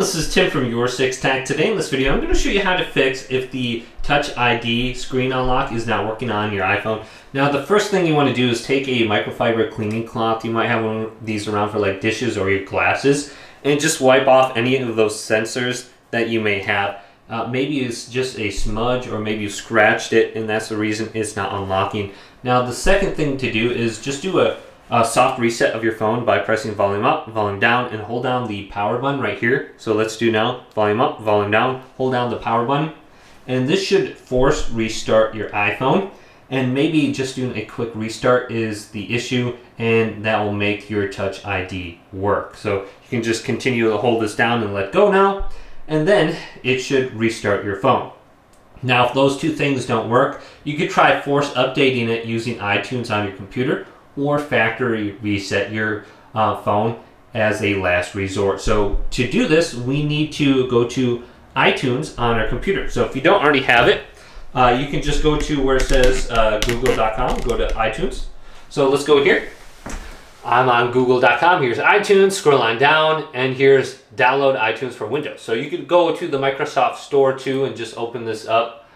This is Tim from Your Six Tech. Today in this video, I'm going to show you how to fix if the Touch ID screen unlock is not working on your iPhone. Now, the first thing you want to do is take a microfiber cleaning cloth. You might have one of these around for like dishes or your glasses, and just wipe off any of those sensors that you may have. Maybe it's just a smudge, or maybe you scratched it and that's the reason it's not unlocking. Now, the second thing to do is just do a soft reset of your phone by pressing volume up, volume down, and hold down the power button right here. So let's do now, volume up, volume down, hold down the power button. And this should force restart your iPhone. And maybe just doing a quick restart is the issue, and that will make your Touch ID work. So you can just continue to hold this down and let go now, and then it should restart your phone. Now, if those two things don't work, you could try force updating it using iTunes on your computer, or factory reset your phone as a last resort. So to do this, we need to go to iTunes on our computer. So if you don't already have it, you can just go to where it says google.com, go to iTunes. So let's go here. I'm on google.com. Here's iTunes, scroll on down, and here's download iTunes for Windows. So you could go to the Microsoft Store too and just open this up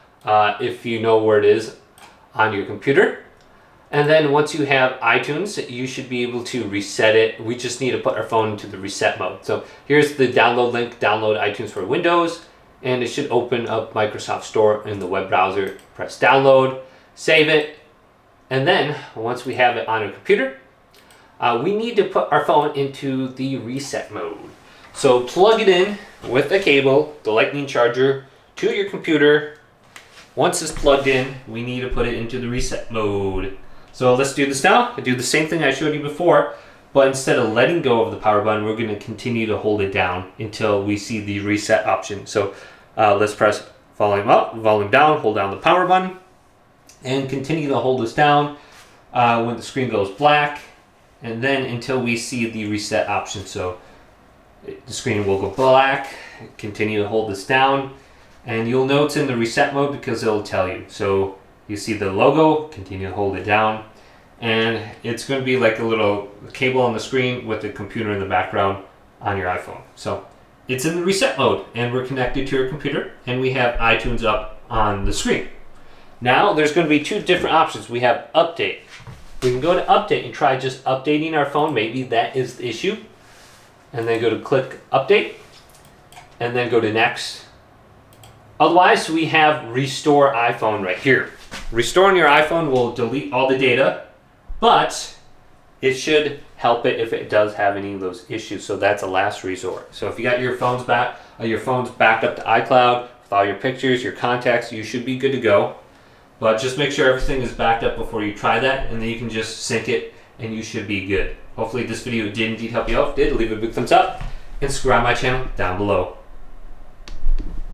if you know where it is on your computer. And then once you have iTunes, you should be able to reset it. We just need to put our phone into the reset mode. So here's the download link, download iTunes for Windows, and it should open up Microsoft Store in the web browser. Press download, save it, and then once we have it on our computer, we need to put our phone into the reset mode. So plug it in with a cable, the lightning charger, to your computer. Once it's plugged in, we need to put it into the reset mode. So let's do this now. I do the same thing I showed you before, but instead of letting go of the power button, we're going to continue to hold it down until we see the reset option. So let's press volume up, volume down, hold down the power button, and continue to hold this down when the screen goes black, and then until we see the reset option. So the screen will go black. Continue to hold this down, and you'll know it's in the reset mode because it'll tell you. So you see the logo, continue to hold it down, and it's going to be like a little cable on the screen with the computer in the background on your iPhone. So it's in the reset mode, and we're connected to your computer, and we have iTunes up on the screen. Now there's going to be two different options. We have update. We can go to update and try just updating our phone. Maybe that is the issue. And then go to click update, and then go to next. Otherwise, we have restore iPhone right here. Restoring your iPhone will delete all the data, but it should help it if it does have any of those issues. So that's a last resort. So if you got your phone's backed up to iCloud with all your pictures, your contacts, you should be good to go. But just make sure everything is backed up before you try that, and then you can just sync it and you should be good. Hopefully this video did indeed help you out. If it did, leave a big thumbs up and subscribe to my channel down below.